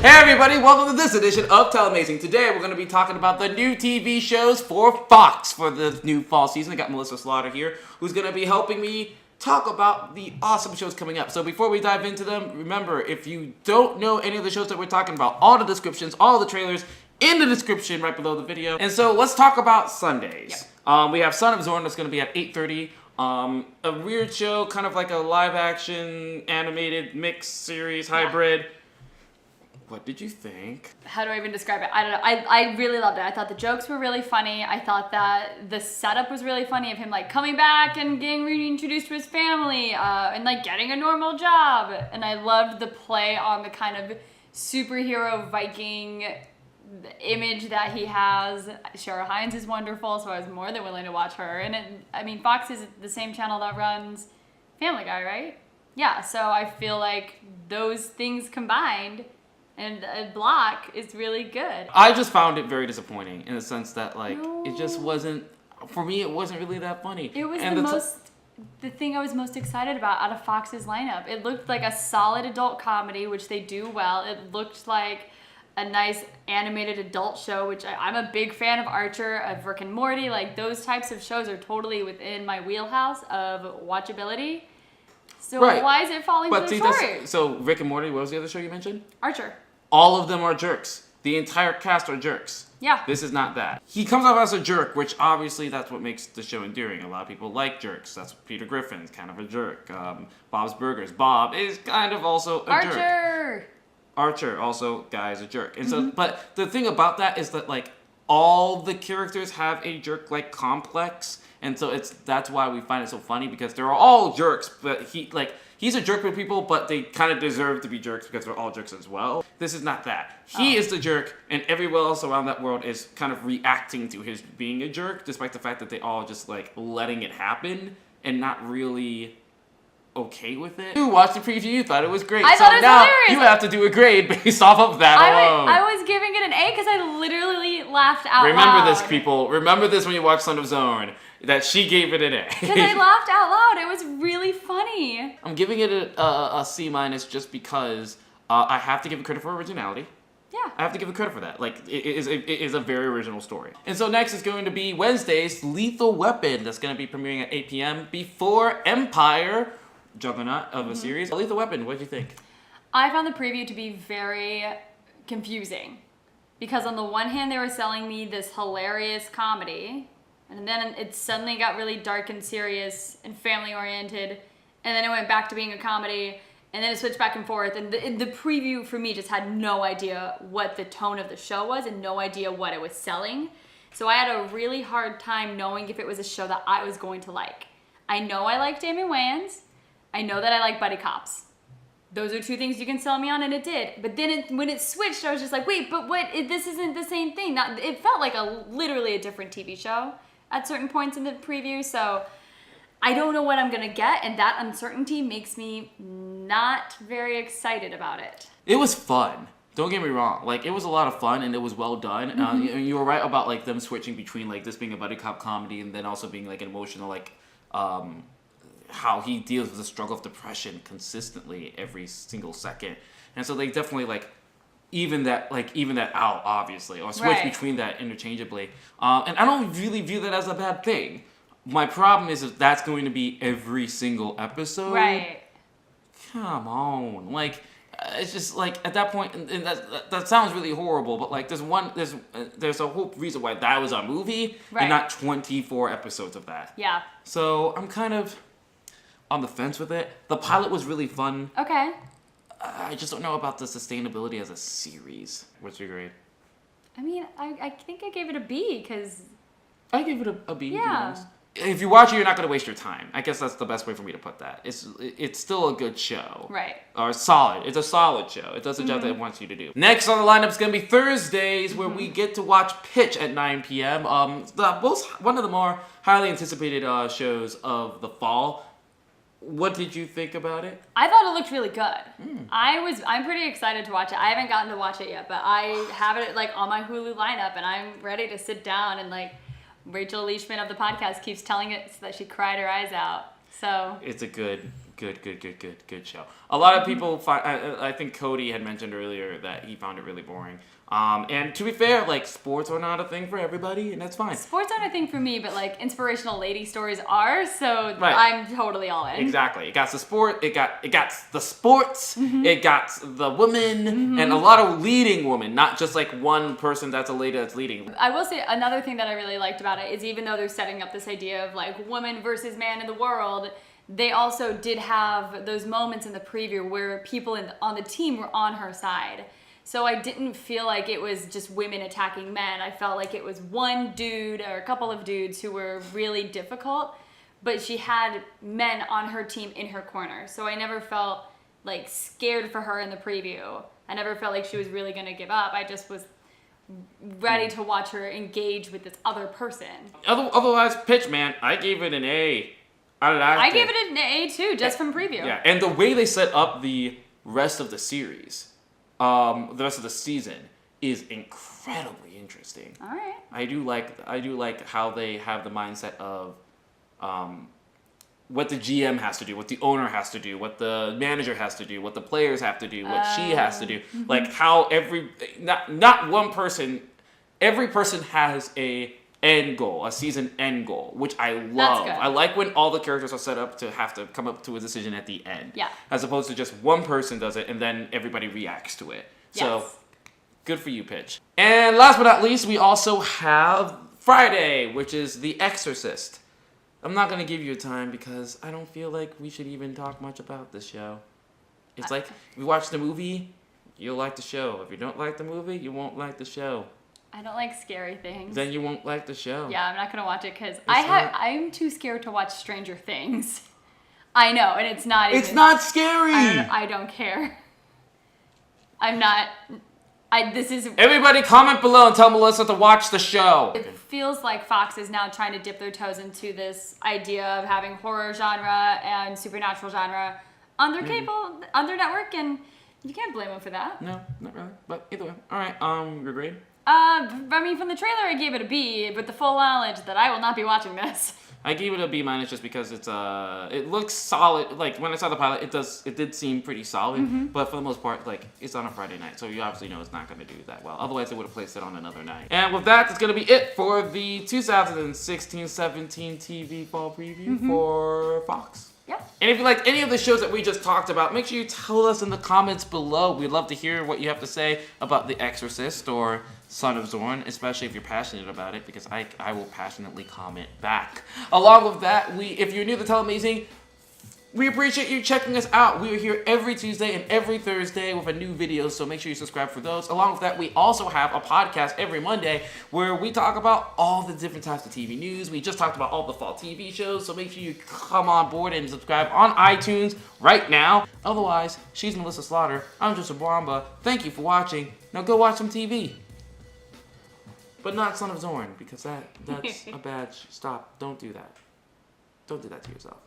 Hey everybody, welcome to this edition of Telemazing. Today we're going to be talking about the new TV shows for Fox for the new fall season. I got Melissa Slaughter here, who's going to be helping me talk about the awesome shows coming up. So before we dive into them, remember, if you don't know any of the shows that we're talking about, all the descriptions, all the trailers in the description right below the video. And so let's talk about Sundays. Yep. We have Son of Zorn that's going to be at 8:30. A weird show, kind of like a live-action, animated, mixed series, hybrid. Yeah. What did you think? How do I even describe it? I don't know. I really loved it. I thought the jokes were really funny. I thought that the setup was really funny of him like coming back and getting reintroduced to his family and like getting a normal job. And I loved the play on the kind of superhero Viking image that he has. Shara Hines is wonderful, so I was more than willing to watch her. And Fox is the same channel that runs Family Guy, right? Yeah, so I feel like those things combined and a block is really good. I just found it very disappointing in the sense that it just wasn't, for me it wasn't really that funny. It was the thing I was most excited about out of Fox's lineup. It looked like a solid adult comedy, which they do well. It looked like a nice animated adult show, which I'm a big fan of Archer, of Rick and Morty. Like those types of shows are totally within my wheelhouse of watchability. So why is it falling short? So Rick and Morty, what was the other show you mentioned? Archer. All of them are jerks. The entire cast are jerks. Yeah. This is not that. He comes off as a jerk, which obviously that's what makes the show endearing. A lot of people like jerks. That's Peter Griffin's kind of a jerk. Bob's Burgers. Bob is kind of also a jerk. Archer, also, guy, is a jerk. And so, but the thing about that is that, like, all the characters have a jerk-like complex. And so that's why we find it so funny, because they're all jerks, but he's a jerk with people, but they kind of deserve to be jerks because they're all jerks as well. This is not that. He is the jerk, and everyone else around that world is kind of reacting to his being a jerk, despite the fact that they all just, like, letting it happen and not really okay with it. You watched the preview, you thought it was great. I thought it was now hilarious. You have to do a grade based off of that alone. I was giving it an A because I literally laughed out loud. Remember this, people. Remember this when you watch Son of Zorn, that she gave it an A. Because I laughed out loud. It was really funny. I'm giving it a C- just because I have to give it credit for originality. Yeah. I have to give it credit for that. Like, it is a very original story. And so next is going to be Wednesday's Lethal Weapon. That's going to be premiering at 8 p.m. before Empire, juggernaut of a series. Lethal Weapon, what did you think? I found the preview to be very confusing. Because on the one hand, they were selling me this hilarious comedy, and then it suddenly got really dark and serious and family-oriented, and then it went back to being a comedy, and then it switched back and forth, and the preview for me just had no idea what the tone of the show was and no idea what it was selling. So I had a really hard time knowing if it was a show that I was going to like. I know I like Damon Wayans. I know that I like buddy cops. Those are two things you can sell me on, and it did. But then when it switched, I was just like, wait, but what? This isn't the same thing. It felt like literally a different TV show at certain points in the preview, so I don't know what I'm gonna get, and that uncertainty makes me not very excited about it. It was fun. Don't get me wrong. Like, it was a lot of fun, and it was well done. You were right about, like, them switching between, like, this being a buddy cop comedy and then also being, like, an emotional, like, how he deals with the struggle of depression consistently every single second. And so they definitely, like, even that out, obviously, or switch between that interchangeably. And I don't really view that as a bad thing. My problem is if that's going to be every single episode. Right. Come on. Like, it's just, like, at that point, and that sounds really horrible, but, like, there's a whole reason why that was a movie and not 24 episodes of that. Yeah. So I'm kind of on the fence with it. The pilot was really fun. Okay. I just don't know about the sustainability as a series. What's your grade? I mean, I think I gave it a B, because I gave it a B. Yeah. If you watch it, you're not going to waste your time. I guess that's the best way for me to put that. It's still a good show. Right. Or solid. It's a solid show. It does the job that it wants you to do. Next on the lineup is going to be Thursdays, where we get to watch Pitch at 9 p.m. One of the more highly anticipated shows of the fall. What did you think about it? I thought it looked really good. I'm pretty excited to watch it. I haven't gotten to watch it yet, but I have it like on my Hulu lineup, and I'm ready to sit down and like Rachel Leishman of the podcast keeps telling us that she cried her eyes out. So it's a good show. A lot of people find. I think Cody had mentioned earlier that he found it really boring. And to be fair, like, sports are not a thing for everybody, and that's fine. Sports aren't a thing for me, but like inspirational lady stories are, so right. I'm totally all in. Exactly. It got the sport, it got the sports, it got the women, and a lot of leading women, not just like one person that's a lady that's leading. I will say another thing that I really liked about it is even though they're setting up this idea of like woman versus man in the world, they also did have those moments in the preview where people on the team were on her side. So I didn't feel like it was just women attacking men. I felt like it was one dude or a couple of dudes who were really difficult, but she had men on her team in her corner. So I never felt like scared for her in the preview. I never felt like she was really going to give up. I just was ready to watch her engage with this other person. Otherwise, pitch, man, I gave it an A. I gave it an A too, just from preview. Yeah, and the way they set up the rest of the series, the rest of the season, is incredibly interesting. All right. I do like how they have the mindset of what the GM has to do, what the owner has to do, what the manager has to do, what the players have to do, what she has to do. Like how not one person, every person has a end goal, a season end goal, which I love. I like when all the characters are set up to have to come up to a decision at the end. Yeah. As opposed to just one person does it and then everybody reacts to it. Yes. So good for you, Pitch. And last but not least, we also have Friday, which is The Exorcist. I'm not going to give you a time because I don't feel like we should even talk much about this show. It's like, if you watch the movie, you'll like the show. If you don't like the movie, you won't like the show. I don't like scary things. Then you won't like the show. Yeah, I'm not going to watch it because I'm too scared to watch Stranger Things. I know, and it's not even... It's not scary! I don't care. I'm not... This is... Everybody comment below and tell Melissa to watch the show. It feels like Fox is now trying to dip their toes into this idea of having horror genre and supernatural genre on their cable, on their network, and you can't blame them for that. No, not really. But either way. Alright, your grade? I mean, from the trailer I gave it a B, but the full knowledge that I will not be watching this. I gave it a B- just because it's it looks solid. Like when I saw the pilot, it did seem pretty solid. But for the most part, like it's on a Friday night, so you obviously know it's not going to do that well. Otherwise, they would have placed it on another night. And with that, that's going to be it for the 2016-17 TV fall preview for Fox. Yeah. And if you like any of the shows that we just talked about, make sure you tell us in the comments below. We'd love to hear what you have to say about The Exorcist or Son of Zorn, especially if you're passionate about it, because I will passionately comment back. Along with that, if you're new to Telemazing, we appreciate you checking us out. We are here every Tuesday and every Thursday with a new video, so make sure you subscribe for those. Along with that, we also have a podcast every Monday where we talk about all the different types of TV news. We just talked about all the fall TV shows, so make sure you come on board and subscribe on iTunes right now. Otherwise, she's Melissa Slaughter. I'm Joseph Mwamba. Thank you for watching. Now go watch some TV. But not Son of Zorn, because that's a bad stop. Don't do that. Don't do that to yourself.